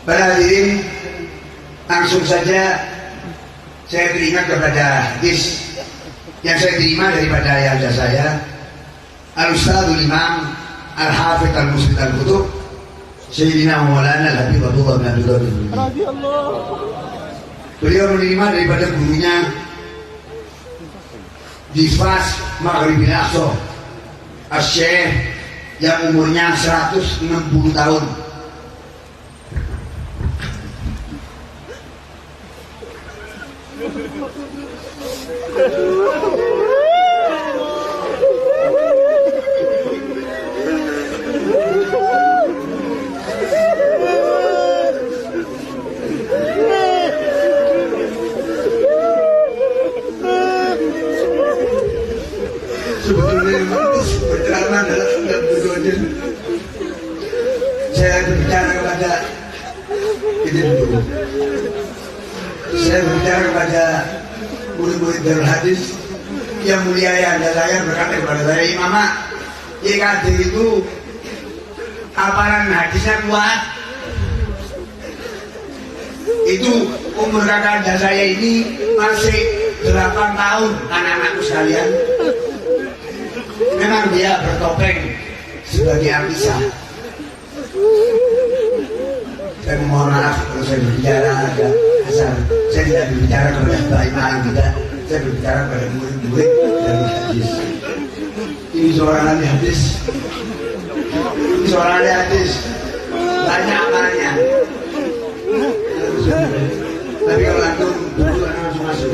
Para hadirin, langsung saja saya teringat kepada hadis yang saya terima daripada ayahanda saya, Al-Ustadzul Imam Al-Hafidh Al-Muslim Al-Qutub Sayyidina Maulana Al-Habibullah bin Abdullah bin beliau menerima daripada gurunya di Fas Maghribil Aqsa, Asy-Syaikh yang umurnya 160 tahun. Sebetulnya berceramah dalam berdoa. Saya berbicara kepada ini dulu. Saya berbicara kepada murid-murid Darul Hadis yang mulia ayahanda saya berkata kepada saya, Imam, YKD itu hafalan hadisnya kuat. Itu umur kakanda saya ini masih 8 tahun, anak-anakku sekalian. Memang dia bertopeng sebagai Abisa. Saya mohon maaf kalau saya berbicara agak kasar. Saya tidak berbicara kepada imam tidak. Saya berbicara kepada murid-murid dari hadis. Ini seorang ahli hadis. Ini seorang ahli hadis. Banyak amalnya. Tapi kalau antum dulu langsung masuk.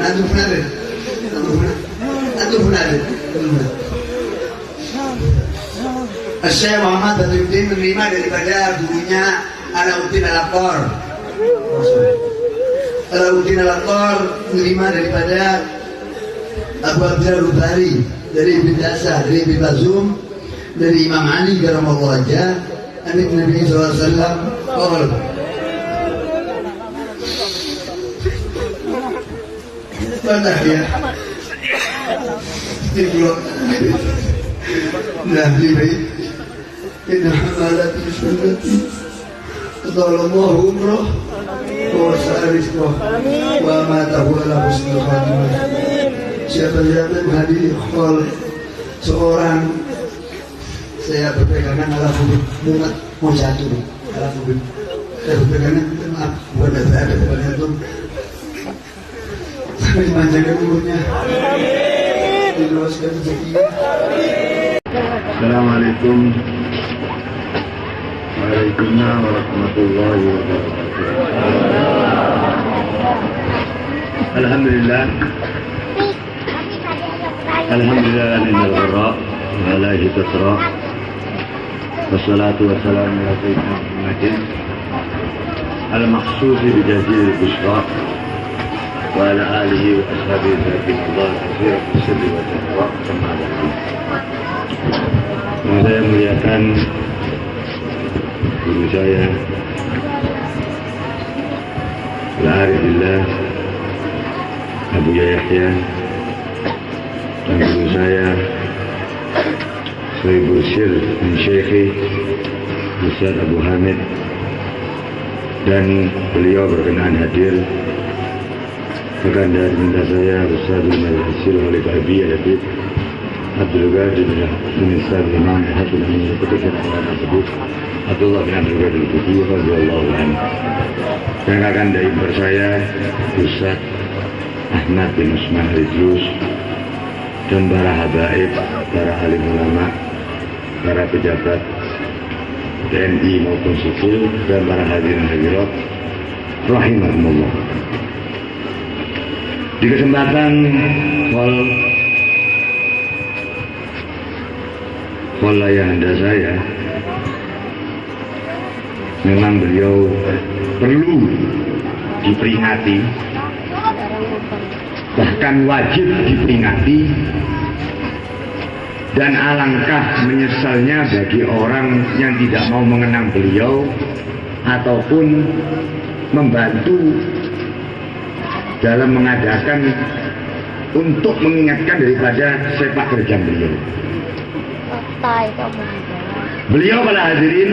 Antum benar. Antum benar. Syekh Muhammad Badruddin menerima daripada gurunya Alauddin Al-Aqtar. Alauddin Al-Aqtar menerima daripada Abu Abdullah Rubari, dari Ibn Dasar, dari Ibn Bazum, dari Imam Ali karamallahu wajhah, dari Nabi sallallahu alaihi wasallam. Mana dia? Ibu. Nah, ini إن حمالات سنتي أطال الله عمره ووسع رزقه وأماته على حسن الخاتمة. Siapa yang hadir hal seorang, saya berpegangan ala hubud muat mau jatuh ala hubud. Saya berpegangan, maaf bukan ada kepada itu. Sampai dimanjakan umurnya, diluaskan rezekinya. Assalamualaikum Waalaikumsalam warahmatullahi wabarakatuh. Alhamdulillah innal gharra wa la yusra. Wassalatu wassalamu ala sayyidina Muhammadin al-maqsus bi jazil al-bushra wa ala alihi wa ashabihi fi Allah katsira fi sirri wa jahra kama saya muliakan guru saya Al-Arifillah Abu Yahya, dan guru saya Sohibul Sir bin Syekhi Ustaz Abu Hamid, dan beliau berkenan hadir Kakanda minta saya Ustazul Malhasil oleh Abi Habib Abdul Qadir bin Ustaz Imam Hafiz Amin Ketukan tersebut Abdullah bin Abdul Qadir Al-Buti radhiyallahu anhu, dan kakanda ibu saya Ustaz Ahmad bin Usman Al-Idrus, dan para habaib, para alim ulama, para pejabat TNI maupun sipil, dan para hadirin hadirat rahimahumullah. Di kesempatan ayahanda saya, memang beliau perlu diperingati, bahkan wajib diperingati, dan alangkah menyesalnya bagi orang yang tidak mau mengenang beliau ataupun membantu dalam mengadakan untuk mengingatkan daripada sepak terjang beliau. Beliau para hadirin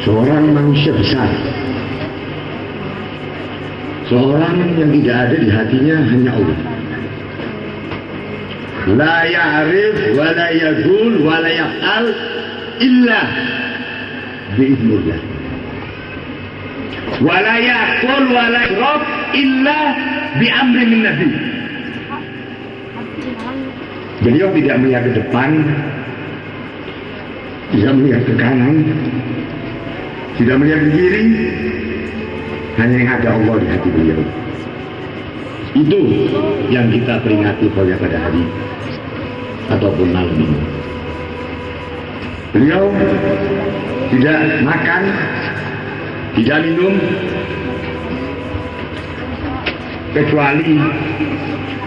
seorang manusia besar, seorang yang tidak ada di hatinya hanya Allah. La ya'rif wa la yaqul wa la yaf'al illa bi'idznillah. Wa la yaqul wa la yashrab illa bi'amri min nabi. Beliau tidak melihat ke depan, tidak melihat ke kanan, tidak melihat ke kiri, hanya yang ada Allah di hati beliau. Itu yang kita peringati pada hari ataupun malam ini. Beliau tidak makan, tidak minum, kecuali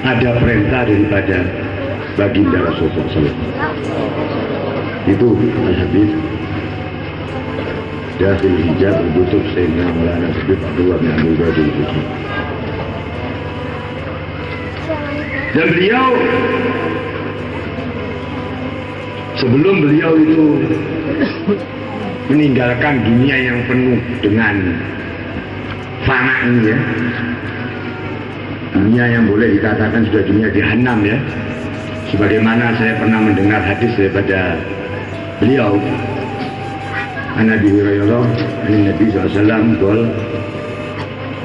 ada perintah daripada baginda Rasulullah SAW. Itu al-Habib Dakhil Hijab Al-Butub Sayyidina Maulana Habib Abdullah bin Abdul Qadir Al-Jilani. Dan beliau, sebelum beliau itu meninggalkan dunia yang penuh dengan fana ini ya, dunia yang boleh dikatakan sudah dunia jahanam ya, sebagaimana saya pernah mendengar hadis daripada beliau Nabi Hurairah Nabi SAW qol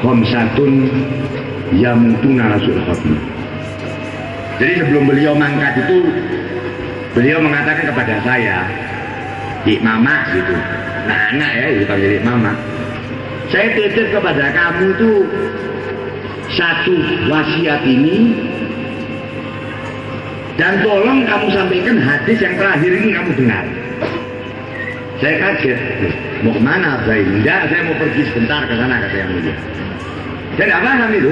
khamsatun yamutuna rasul khatmi. Jadi sebelum beliau mangkat itu beliau mengatakan kepada saya, Dik Mama gitu, nah anak ya dipanggil Dik Mama, saya titip kepada kamu tuh satu wasiat ini, dan tolong kamu sampaikan hadis yang terakhir ini kamu dengar. Saya kaget, mau kemana Abah ini? Enggak, saya mau pergi sebentar ke sana, kata yang mulia. Saya tidak paham itu.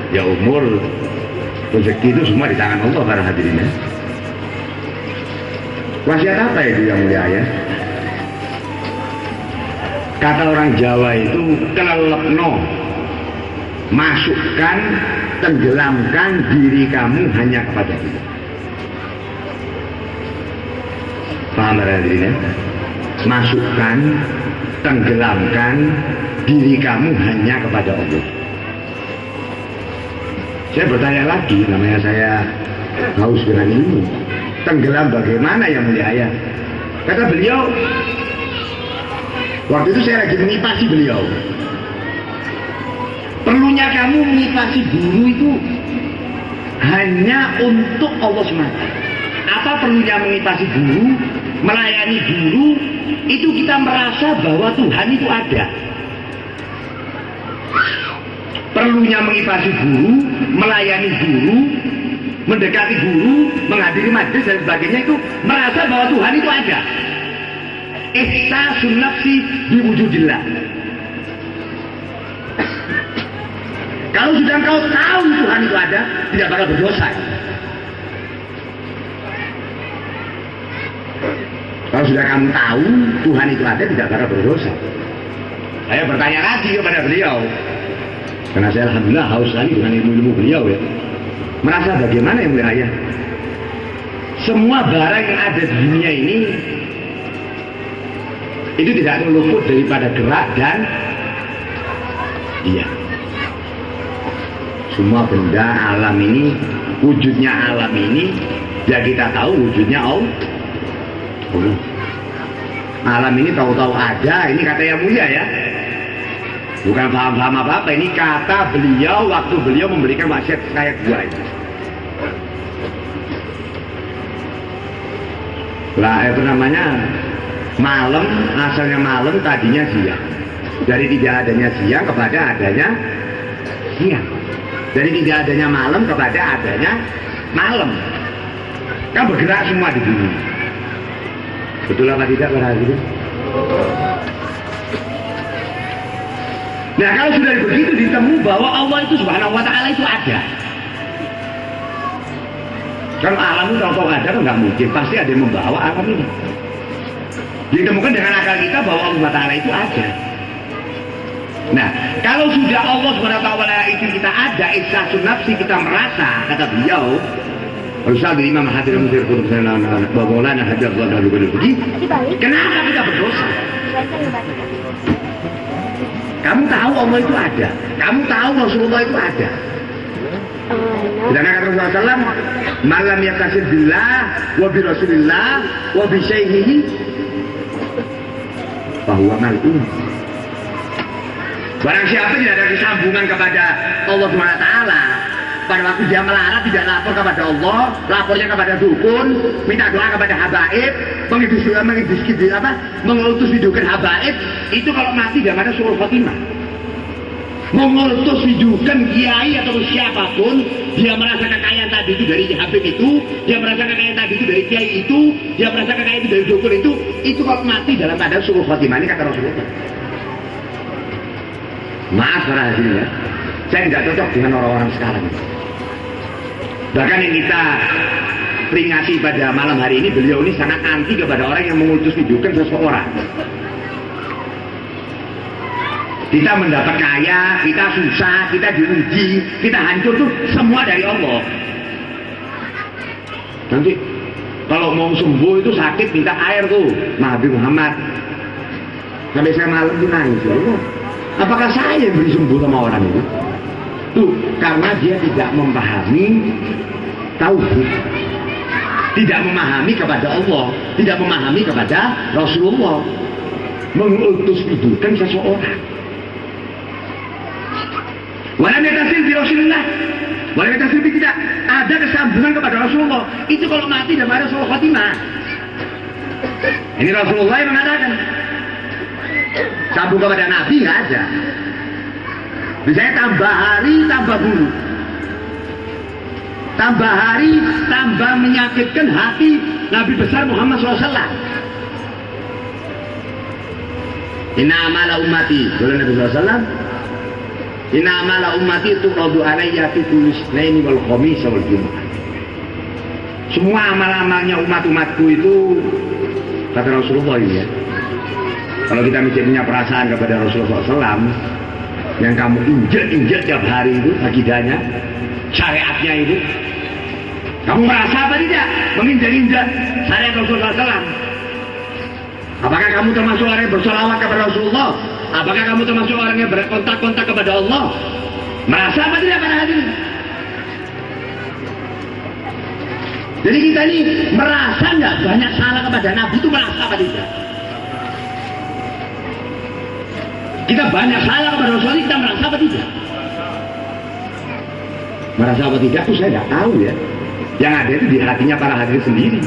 Ya umur, rezeki itu semua di tangan Allah para hadirinnya. Wasiat apa itu yang mulia ya? Kata orang Jawa itu kelelekno, masukkan, tenggelamkan diri kamu hanya kepada Allah. Paham para hadirinnya? Masukkan, tenggelamkan diri kamu hanya kepada Allah. Saya bertanya lagi, namanya saya haus dengan ilmu. Tenggelam bagaimana yang mulia ayah? Kata beliau, waktu itu saya lagi mengipasi beliau. Perlunya kamu mengipasi guru itu hanya untuk Allah semata. Apa perlunya mengipasi guru, melayani guru? Itu kita merasa bahwa Tuhan itu ada. Perlunya mengipasi guru, melayani guru, mendekati guru, menghadiri majelis dan sebagainya, itu merasa bahwa Tuhan itu ada. Ihsasun nafsi biwujudillah. Kalau sudah kau tahu Tuhan itu ada, tidak bakal berdosa. Kalau sudah kamu tahu Tuhan itu ada, tidak bakal berdosa. Saya bertanya lagi kepada beliau, karena saya alhamdulillah haus sekali dengan ilmu-ilmu beliau ya. Merasa bagaimana yang mulia ayah? Semua barang yang ada di dunia ini itu tidak luput daripada gerak dan iya. Semua benda alam ini, wujudnya alam ini, ya kita tahu wujudnya Allah. Alam ini tahu-tahu ada, ini kata yang mulia ya. Bukan paham-paham apa-apa, ini kata beliau waktu beliau memberikan wasiat kayak gua itu. Lah itu namanya malam, asalnya malam, tadinya siang. Dari tidak adanya siang kepada adanya siang. Dari tidak adanya malam kepada adanya malam. Kan bergerak semua di bumi. Betul apa tidak para hadirin? Nah kalau sudah begitu ditemu bahwa Allah itu subhanahu wa ta'ala itu ada. Kalau alam itu tahu ada kan nggak mungkin, pasti ada yang membawa alam ini. Ditemukan dengan akal kita bahwa Allah subhanahu wa ta'ala itu ada. Nah kalau sudah Allah subhanahu wa ta'ala itu kita ada, ihsasun nafsi, kita merasa, kata beliau Rasul Imam Hadir Mudir Qutb Maulana Habib Abdullah bin Qadir. Kenapa kita berdosa? Kamu tahu Allah itu ada, kamu tahu Rasulullah itu ada. Dan kata Rasulullah SAW, malam yakasir billah, wa bi Rasulillah, wa bi syaihihi, bahwa mal'un. Barang siapa tidak ada kesambungan kepada Allah SWT, pada waktu dia melarat tidak lapor kepada Allah, lapornya kepada dukun, minta doa kepada habaib, mengutus hidupan habaib, itu kalau mati dia ada suruh khotimah. Mengutus hidupan kiai atau siapapun, dia merasa kekayaan tadi itu dari habib itu, dia merasa kekayaan tadi itu dari kiai itu, dia merasa kekayaan itu dari dukun itu kalau mati dalam keadaan suruh khotimah. Ini kata Rasulullah. Maaf para hadirin ya, saya tidak cocok dengan orang-orang sekarang. Bahkan yang kita peringati pada malam hari ini, beliau ini sangat anti kepada orang yang mengutus hidupan seseorang. Kita mendapat kaya, kita susah, kita diuji, kita hancur tuh semua dari Allah. Nanti kalau mau sembuh itu sakit minta air tuh, Nabi Muhammad. Sampai saya malam itu nangis, ya Allah. Apakah saya yang beri sembuh sama orang itu? Tuh, karena dia tidak memahami tauhid, tidak memahami kepada Allah, tidak memahami kepada Rasulullah, mengutus hidupan seseorang. Walau metasil di Rasulullah, walau metasil tidak ada kesambungan kepada Rasulullah. Itu kalau mati dan ada suruh khotimah. Ini Rasulullah yang mengatakan. Sambung kepada Nabi nggak ada. Misalnya tambah hari tambah buruk, tambah hari tambah menyakitkan hati Nabi besar Muhammad SAW. Inna amala ummati, boleh Nabi SAW. Inna amala ummati itu qadu alayya fi kulli isnaini wal khamis wal jumu'ah. Semua amal-amalnya umat-umatku itu kata Rasulullah ini ya. Kalau kita masih punya perasaan kepada Rasulullah SAW, yang kamu injek-injek tiap hari itu, akidahnya, syariatnya itu, kamu merasa apa tidak? Menginjak-injak syariat Rasulullah SAW. Apakah kamu termasuk orang yang bersolawat kepada Rasulullah? Apakah kamu termasuk orang yang berkontak-kontak kepada Allah? Merasa apa tidak pada hati? Jadi kita ini merasa nggak banyak salah kepada Nabi itu, merasa apa tidak? Kita banyak salah kepada Rasulullah, kita merasa apa tidak? Merasa apa tidak itu saya tidak tahu ya. Yang ada itu di hatinya para hadirin sendiri.